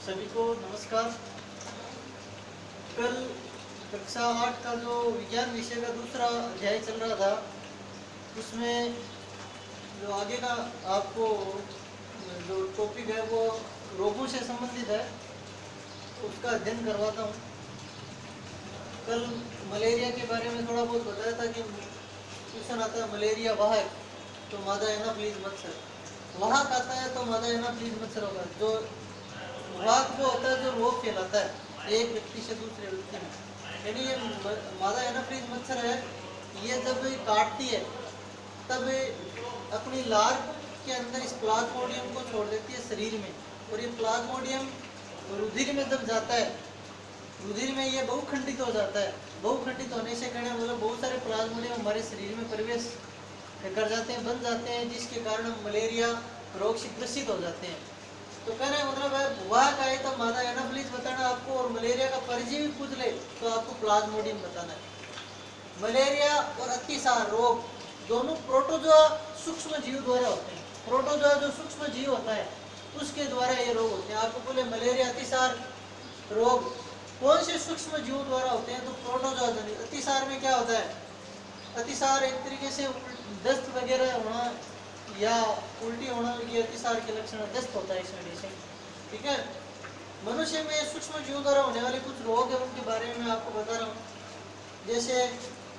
सभी को नमस्कार। कल कक्षा 8 का जो विज्ञान विषय का दूसरा अध्याय चल रहा था, उसमें जो आगे का आपको जो टॉपिक है वो रोगों से संबंधित है, उसका अध्ययन करवाता हूँ। कल मलेरिया के बारे में थोड़ा बहुत बताया था कि क्वेश्चन आता है मलेरिया वाहक, तो मादा एनाफ्लीज मच्छर, वाहक आता है तो मादा एनाफ्लीज मच्छर होगा। जो वाहक वो होता है जो रोग फैलाता है एक व्यक्ति से दूसरे व्यक्ति में, यानी ये मादा एनाफ्लीज मच्छर है। ये जब काटती है तब अपनी लार के अंदर इस प्लाज्मोडियम को छोड़ देती है शरीर में, और ये प्लाज्मोडियम रुधिर में जब जाता है, रुधिर में ये बहुखंडित हो जाता है। बहुखंडित होने से कहने मतलब बहुत सारे प्लाज्मोडियम हमारे शरीर में प्रवेश कर जाते हैं, बन जाते हैं, जिसके कारण हम मलेरिया रोग से ग्रसित हो जाते हैं। तो कहने मतलब है वाहक आए तो मादा एनाफ्लीज बताना आपको, और मलेरिया का परजीवी पूछ ले तो आपको प्लाज्मोडियम बताना है। मलेरिया और अतिसार रोग दोनों प्रोटोजोआ सूक्ष्म जीव द्वारा होते हैं। प्रोटोजोआ जो सूक्ष्म जीव होता है उसके द्वारा ये रोग होते हैं। आपको बोले मलेरिया अतिसार रोग कौन से सूक्ष्म जीव द्वारा होते हैं, तो प्रोटोजोआ जनित। अतिसार में क्या होता है, अतिसार एक तरीके से दस्त वगैरह होना या उल्टी होना, ये अतिसार के लक्षण दस्त होता है इस वजह से। ठीक है, मनुष्य में सूक्ष्म जीवों द्वारा होने वाले कुछ रोग है, उनके बारे में मैं आपको बता रहा हूँ। जैसे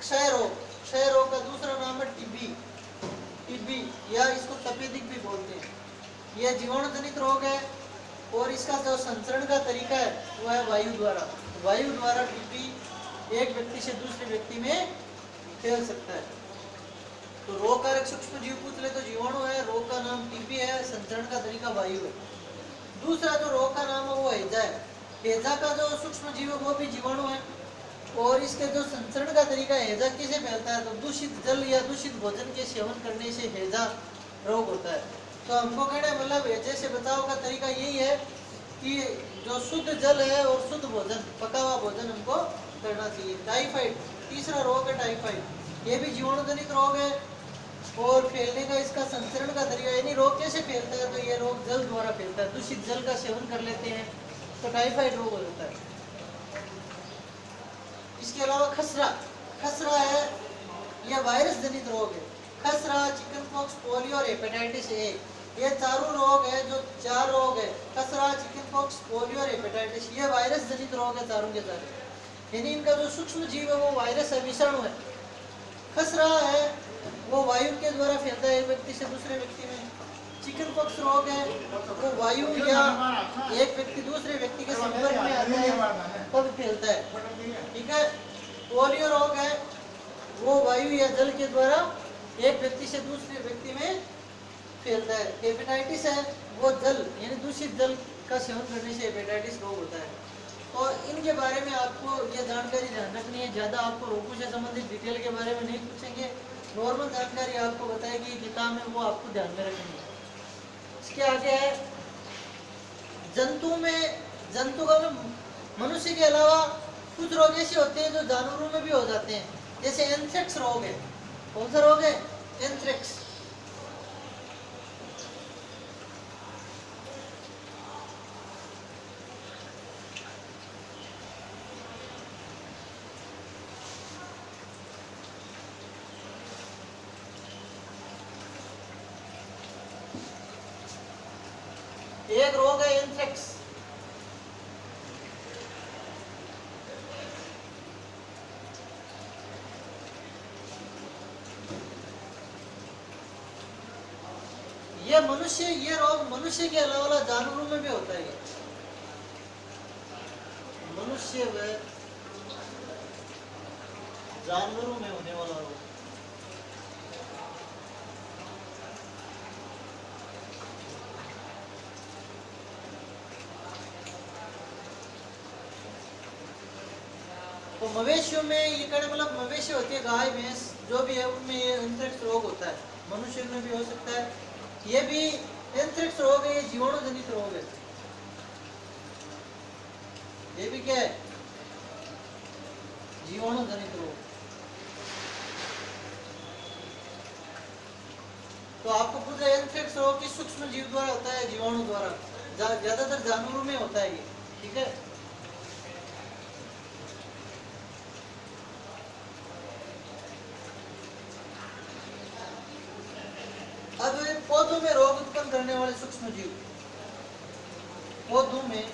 क्षय रोग, क्षय रोग का दूसरा नाम है टीबी, टीबी या इसको तपेदिक भी बोलते हैं। यह जीवाणु जनित रोग है, और इसका जो संचरण का तरीका है वह है वायु द्वारा। वायु द्वारा टीबी एक व्यक्ति से दूसरे व्यक्ति में फैल सकता है। तो रोग कारक सूक्ष्म जीव पूछ ले तो जीवाणु है, रोग का नाम टीबी है, संचरण का तरीका वायु है। दूसरा जो रोग का नाम है वो हैजा है। हैजा का जो सूक्ष्म जीव है वो भी जीवाणु है, और इसके जो संचरण का तरीका है, हैजा कैसे फैलता है, तो दूषित जल या दूषित भोजन के सेवन करने से हैजा रोग होता है। तो हमको कहना मतलब हैजे से बचाव का तरीका यही है कि जो शुद्ध जल है और शुद्ध भोजन, पका हुआ भोजन हमको करना चाहिए। टाइफाइड तीसरा रोग है टाइफाइड, ये भी जीवाणु जनित रोग है, और फैलने का इसका संचरण का तरीका, यानी रोग कैसे फैलता है, तो ये रोग जल द्वारा फैलता है। दूषित जल का सेवन कर लेते हैं तो टाइफाइड रोग हो जाता है। इसके अलावा खसरा, खसरा है यह वायरस जनित रोग है। खसरा, चिकनपॉक्स, पोलियो और हेपेटाइटिस ए, ये चारों रोग है, जो चार रोग है, खसरा, चिकनपॉक्स, पोलियो और हेपेटाइटिस, ये वायरस जनित रोग है चारों के चारों। यानी इनका जो सूक्ष्म जीव है वो वायरस है, विषाणु है। खसरा है वो वायु के द्वारा फैलता है एक व्यक्ति से दूसरे व्यक्ति में। चिकन पॉक्स रोग है वो वायु या एक व्यक्ति दूसरे व्यक्ति के संपर्क में आता है तब फैलता है। ठीक है, पोलियो रोग है वो वायु या जल के द्वारा एक व्यक्ति से दूसरे व्यक्ति में फैलता है। हेपेटाइटिस है वो जल यानी दूषित जल का सेवन करने से हेपेटाइटिस रोग होता है। तो इनके बारे में आपको ये जानकारी ध्यान रखनी है। ज़्यादा आपको रोगों से संबंधित डिटेल के बारे में नहीं पूछेंगे, नॉर्मल जानकारी आपको बताएगी किताब में, वो आपको ध्यान में रखनी है। इसके आगे है जंतु में, जंतु का मनुष्य के अलावा कुछ रोग ऐसे होते हैं जो जानवरों में भी हो जाते हैं, जैसे एंथ्रेक्स रोग है। कौन सा रोग है, एंथ्रेक्स। एक रोग है एंथ्रेक्स। ये मनुष्य, ये रोग मनुष्य के अलावा जानवरों में भी होता है। मनुष्य व जानवरों में होने वाला रोग। तो मवेशियों में ये कहने मतलब मवेशी होती है, गाय भैंस जो भी है, उनमें ये एंथ्रेक्स रोग होता है। मनुष्य में भी हो सकता है। ये भी एंथ्रेक्स रोग है, ये जीवाणु जनित रोग है। ये भी क्या है, जीवाणु जनित रोग। तो आपको पूछा एंथ्रेक्स रोग किस सूक्ष्म जीव द्वारा होता है, जीवाणु द्वारा। ज्यादातर जानवरों में होता है ये, ठीक है। अब पौधों में रोग उत्पन्न करने वाले सूक्ष्म जीव, पौधों में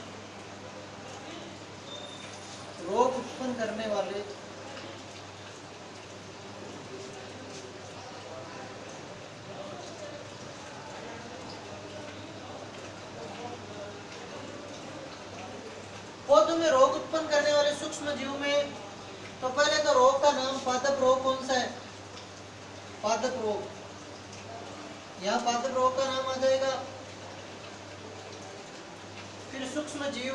रोग उत्पन्न करने वाले पौधों में रोग उत्पन्न करने वाले सूक्ष्म जीव में तो पहले तो रोग का नाम पादप रोग कौन सा है? पादप रोग, यहाँ पादप रोग का नाम आ जाएगा। फिर सूक्ष्म जीव,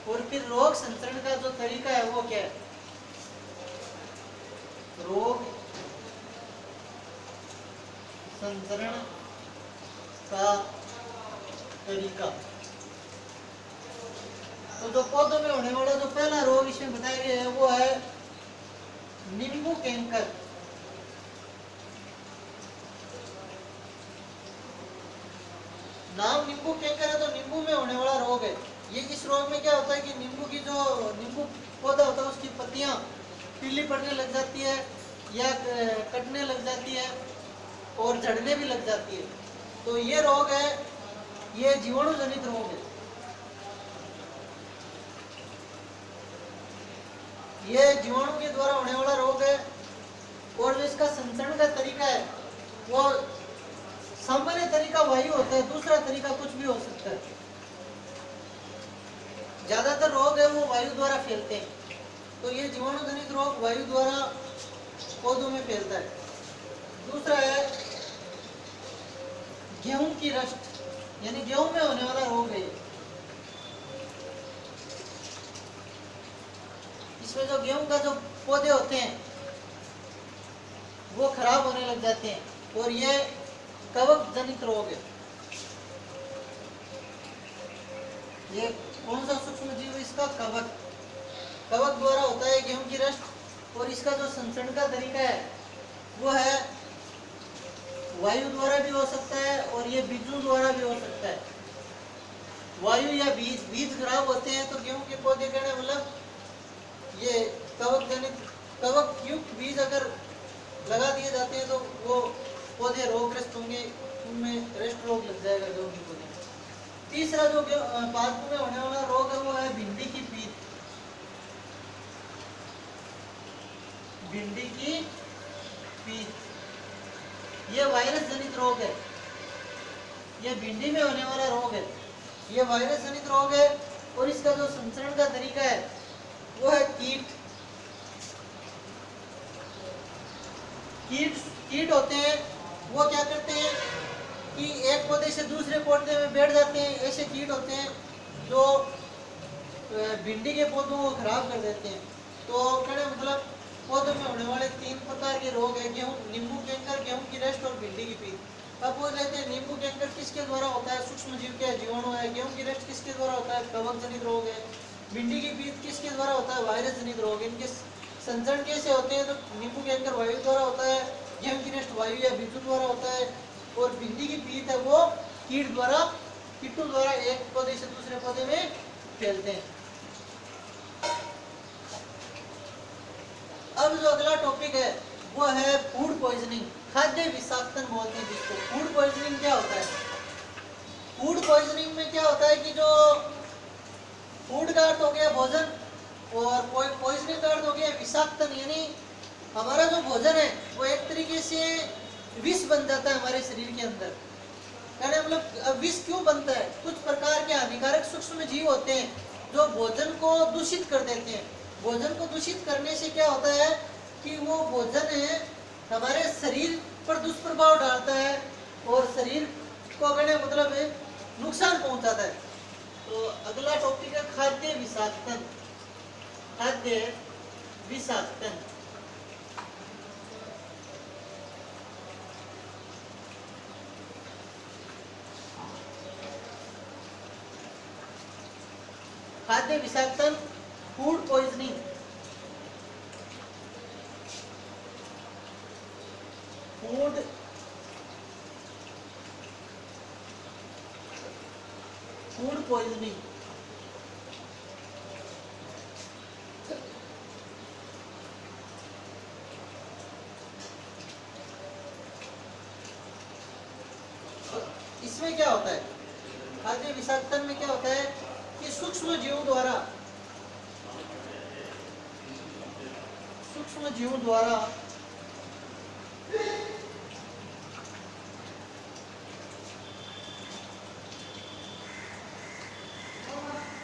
और फिर रोग संचरण का जो तरीका है वो क्या है? रोग संचरण का तरीका। तो जो पौधों में होने वाला जो पहला रोग इसमें बताया गया है वो है नींबू कैंकर। नाम नींबू कैंकर है तो नींबू में होने वाला रोग है ये। इस रोग में क्या होता है कि नींबू की जो नींबू पौधा होता है उसकी पत्तियां पीली पड़ने लग जाती है या कटने लग जाती है और झड़ने भी लग जाती है। तो ये रोग है, ये जीवाणु जनित रोग है। ये जीवाणु के द्वारा होने वाला रोग है। और जो इसका संचरण का तरीका है वो सामान्य तरीका वायु होता है, दूसरा तरीका कुछ भी हो सकता है। ज्यादातर रोग है वो वायु द्वारा फैलते हैं। तो ये जीवाणु जनित रोग वायु द्वारा पौधों में फैलता है। दूसरा है गेहूं की रस्ट, यानी गेहूं में होने वाला रोग है। इसमें जो गेहूं का जो पौधे होते हैं वो खराब होने लग जाते हैं और ये कवक जनित रोग है। ये कौन सा सूक्ष्म जीव? इसका कवक। कवक द्वारा होता है गेहूं की रस्ट। और इसका जो संचरण का तरीका है वो है वायु द्वारा भी हो सकता है और ये बीजों द्वारा भी हो सकता है। वायु या बीज खराब होते हैं तो गेहूं के पौधे कहने मतलब ये कवक जनित, कवक युक्त बीज अगर लगा दिए जाते हैं तो वो पौधे रोगग्रस्त होंगे, उनमें रेस्ट रोग लग जाएगा गेहूं के पौधे। तीसरा जो पादपों में होने वाला रोग है वो है भिंडी की पीत। भिंडी की पीत ये वायरस जनित रोग है। ये भिंडी में होने वाला रोग है, ये वायरस जनित रोग है। और इसका जो संचरण का तरीका है वो है कीट। कीट होते हैं वो क्या करते हैं कि एक पौधे से दूसरे पौधे में बैठ जाते हैं। ऐसे कीट होते हैं जो भिंडी के पौधों को खराब कर देते हैं। तो कहने मतलब पौधों में होने वाले 3 प्रकार के रोग है, गेहूं, नींबू कैंकर, गेहूं की रस्ट और भिंडी की पीत। अब पूछ लेते हैं नींबू कैंकर किसके द्वारा होता है? सूक्ष्म जीव के जीवाणु है। गेहूं की रस्ट किसके द्वारा होता है? कवक जनित रोग है। भिंडी की पीत किसके द्वारा होता है? वायरस जनित रोग। इनके संचरण कैसे होते हैं? तो नींबू कैंकर वायु द्वारा होता है, गेहूं की रस्ट वायु या बीजों द्वारा होता है, और भिंडी की पीत है वो कीट द्वारा, कीटों द्वारा एक पौधे से दूसरे पौधे में फैलते हैं। अब जो अगला टॉपिक है वो है फूड पॉइजनिंग, खाद्य विषाक्तन बोलते हैं जिसको। फूड पॉइजनिंग क्या होता है? फूड पॉइजनिंग में क्या होता है कि जो फूड का अर्थ हो गया भोजन और पॉइजनिंग का अर्थ हो गया विषाक्तन, यानी हमारा जो भोजन है वो एक तरीके से विष बन जाता है हमारे शरीर के अंदर। यानी मतलब विष क्यों बनता है? कुछ प्रकार के हानिकारक सूक्ष्म जीव होते हैं जो भोजन को दूषित कर देते हैं। भोजन को दूषित करने से क्या होता है कि वो भोजन है हमारे शरीर पर दुष्प्रभाव डालता है और शरीर को कहने मतलब नुकसान पहुंचाता है। तो अगला टॉपिक है खाद्य विषाक्तन। खाद्य विषाक्तन। खाद्य विषाक्तन, food poisoning. Food food poisoning. इसमें क्या होता है, खाद्य विषाक्तन में क्या होता है कि सूक्ष्म जीवों द्वारा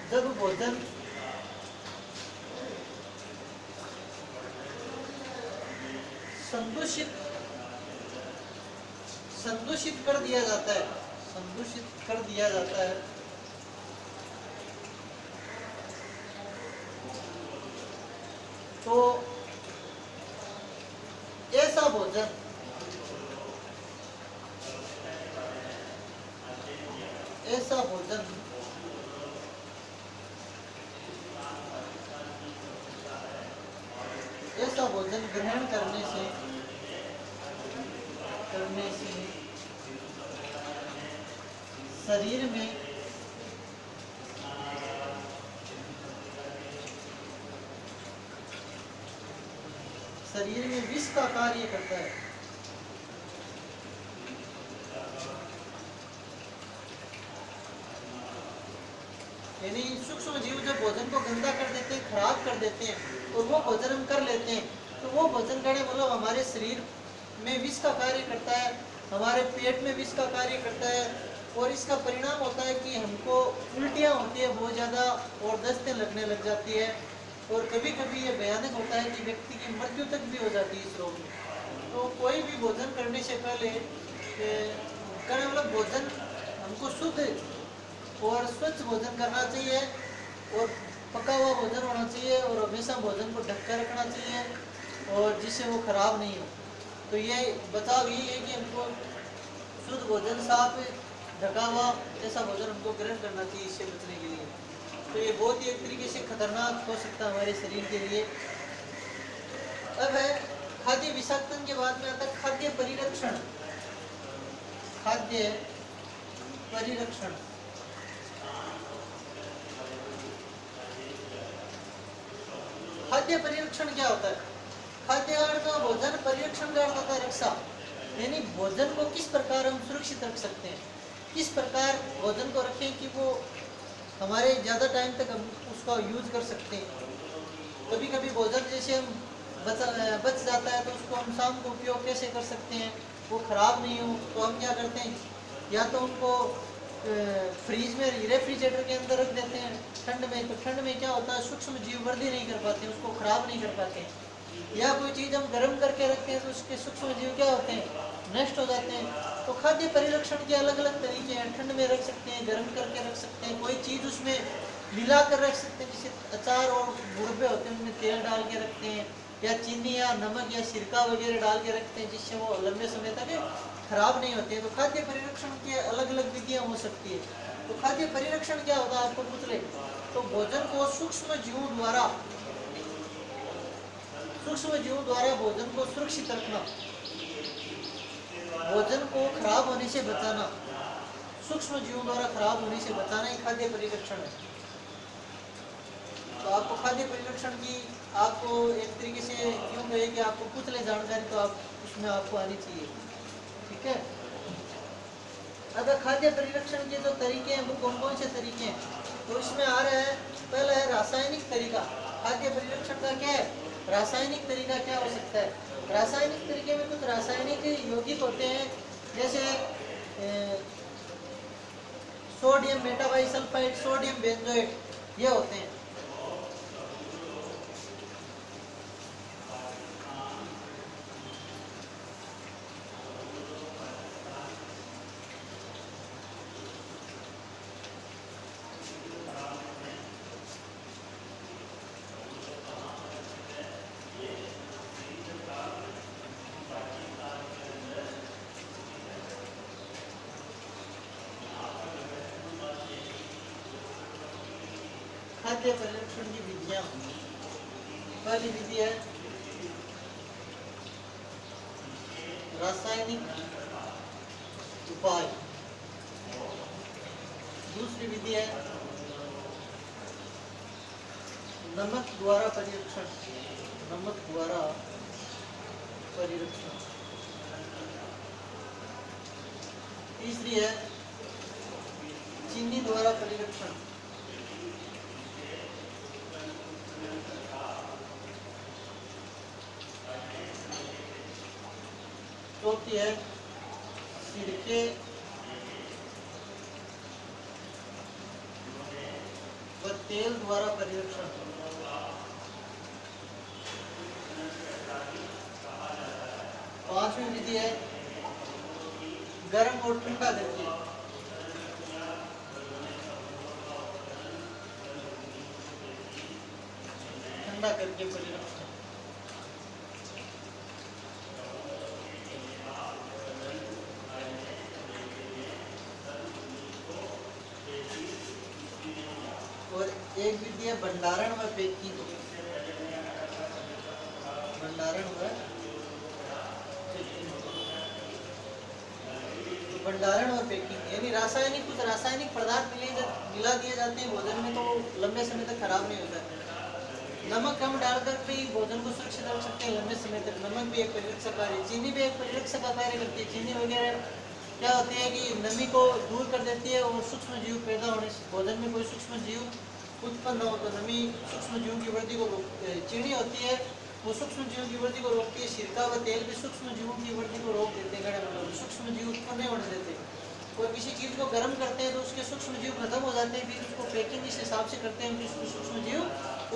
जब भोजन संदूषित कर दिया जाता है, तो ऐसा भोजन ग्रहण करने से शरीर में विष का कार्य करता है। यानी सूक्ष्म जीव जब भोजन को गंदा कर देते हैं, खराब कर देते हैं, और वो भोजन हम कर लेते हैं, तो वो भोजन करने मतलब हमारे शरीर में विष का कार्य करता है, हमारे पेट में विष का कार्य करता है, और इसका परिणाम होता है कि हमको उल्टियाँ होती है बहुत ज़्यादा, और दस्तें लगने लग जाती है, और कभी कभी ये भयानक होता है कि व्यक्ति की मृत्यु तक भी हो जाती है इस रोग में। तो कोई भी भोजन करने से पहले मतलब भोजन हमको शुद्ध और स्वच्छ भोजन करना चाहिए, और पका हुआ भोजन होना चाहिए, और हमेशा भोजन को ढक कर रखना चाहिए, और जिससे वो खराब नहीं हो। तो ये बचाव यही है कि हमको शुद्ध भोजन, साफ ढका हुआ ऐसा भोजन हमको ग्रहण करना चाहिए इससे बचने के लिए। तो ये बहुत ही एक तरीके से खतरनाक हो सकता है हमारे शरीर के लिए। अब है खाद्य विषाक्तन के बाद में आता है खाद्य परिरक्षण। खाद्य परिरक्षण खाद्य परिरक्षण क्या होता है? खाद्य अर्थ भोजन, परिरक्षण का अर्थ होता है रक्षा। यानी भोजन को किस प्रकार हम सुरक्षित रख सकते हैं, किस प्रकार भोजन को रखें कि वो हमारे ज़्यादा टाइम तक हम उसका यूज कर सकते हैं। कभी कभी भोजन जैसे हम बच जाता है तो उसको हम शाम को उपयोग कैसे कर सकते हैं, वो ख़राब नहीं हो, तो हम क्या करते हैं, या तो उनको फ्रीज में, रेफ्रिजरेटर के अंदर रख देते हैं ठंड में। तो ठंड में क्या होता है, सूक्ष्म जीव वृद्धि नहीं कर पाते, उसको ख़राब नहीं कर पाते। या कोई चीज़ हम गर्म करके रखते हैं तो उसके सूक्ष्म जीव क्या होते हैं, नष्ट हो जाते हैं। तो खाद्य परिरक्षण के अलग अलग तरीके हैं। ठंड में रख सकते हैं, गर्म करके रख सकते हैं, कोई चीज़ उसमें मिला कर रख सकते हैं, जैसे अचार और मुरब्बे होते हैं उनमें तेल डाल के रखते हैं, या चीनी या नमक या सिरका वगैरह डाल के रखते हैं, जिससे वो लंबे समय तक खराब नहीं होते हैं। तो खाद्य परिरक्षण की अलग अलग विधियाँ हो सकती है। तो खाद्य परिरक्षण क्या होता है आपको पूछ ले, तो भोजन को सूक्ष्म जीवों द्वारा भोजन को सुरक्षित रखना, भोजन को खराब होने से बचाना, सूक्ष्म जीवों द्वारा खराब होने से बचाना ही खाद्य परिरक्षण है। तो आपको खाद्य परिरक्षण की आपको एक तरीके से क्यों कहे कि आपको कुछ ले जानकारी तो आप उसमें आपको आनी चाहिए, ठीक है। अगर खाद्य परिरक्षण के जो तरीके हैं वो कौन कौन से तरीके हैं, तो इसमें आ रहा है, पहला है रासायनिक तरीका। खाद्य परिरक्षण का क्या है, रासायनिक तरीका क्या हो सकता है। रासायनिक तरीके में कुछ रासायनिक यौगिक होते हैं, जैसे सोडियम मेटाबाइसल्फाइड, सोडियम बेंजोएट, ये होते हैं। खाद्य परिरक्षण की विधियां, पहली विधि है रासायनिक उपाय। दूसरी विधि है नमक द्वारा परिरक्षण। नमक द्वारा परिरक्षण। तीसरी है चीनी द्वारा परिरक्षण। चौथी है सिरके व तेल द्वारा परिरक्षण। पांचवी विधि है गर्म और ठंडा करके। ठंडा करके परिरक्षण। और एक विधि है भंडारण व पैकिंग। भंडारण व भंडारण और पैकिंग यानी रासायनिक कुछ रासायनिक पदार्थ मिला दिए जाते हैं भोजन में तो लंबे समय तक खराब नहीं होता है। नमक हम डालकर भी भोजन को सुरक्षित रख सकते हैं लंबे समय तक। नमक भी एक परिरक्षक कार्य, चीनी भी एक परिरक्षक कार्य करती है। चीनी वगैरह क्या होती है कि नमी को दूर कर देती है और सूक्ष्म जीव पैदा होने से भोजन में कोई सूक्ष्म जीव उत्पन्न हो तो नमी सूक्ष्म जीवों की वृद्धि को चीनी होती है वो सूक्ष्म जीवों की वृद्धि को रोकती है। सिरका व तेल भी सूक्ष्म जीवों की वृद्धि को रोक देते हैं, सूक्ष्म जीव उत्पन्न नहीं होने देते। कोई किसी चीज़ को गर्म करते हैं तो उसके सूक्ष्म जीव खत्म हो जाते हैं, फिर उसको पैकिंग इस हिसाब से करते हैं कि उसके सूक्ष्म जीव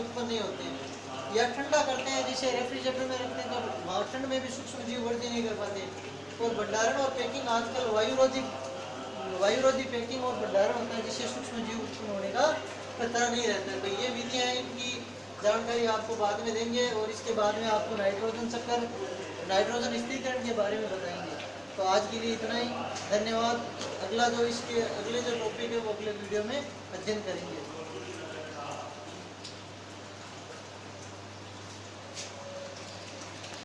उत्पन्न नहीं होते हैं। या ठंडा करते हैं जैसे रेफ्रिजरेटर में रखते हैं तो ठंड में भी सूक्ष्म जीव वृद्धि नहीं कर पाते। और भंडारण और पैकिंग आजकल वायुरोधी पैकिंग और भंडारण होता है जिससे सूक्ष्म जीव उत्पन्न होने का खतरा नहीं रहता है। तो ये विधियाँ हैं, इनकी जानकारी आपको बाद में देंगे और इसके बाद में आपको नाइट्रोजन चक्कर नाइट्रोजन स्थिरीकरण के बारे में बताएंगे। तो आज के लिए इतना ही, धन्यवाद। अगला जो इसके अगले जो टॉपिक है वो अगले वीडियो में अध्ययन करेंगे।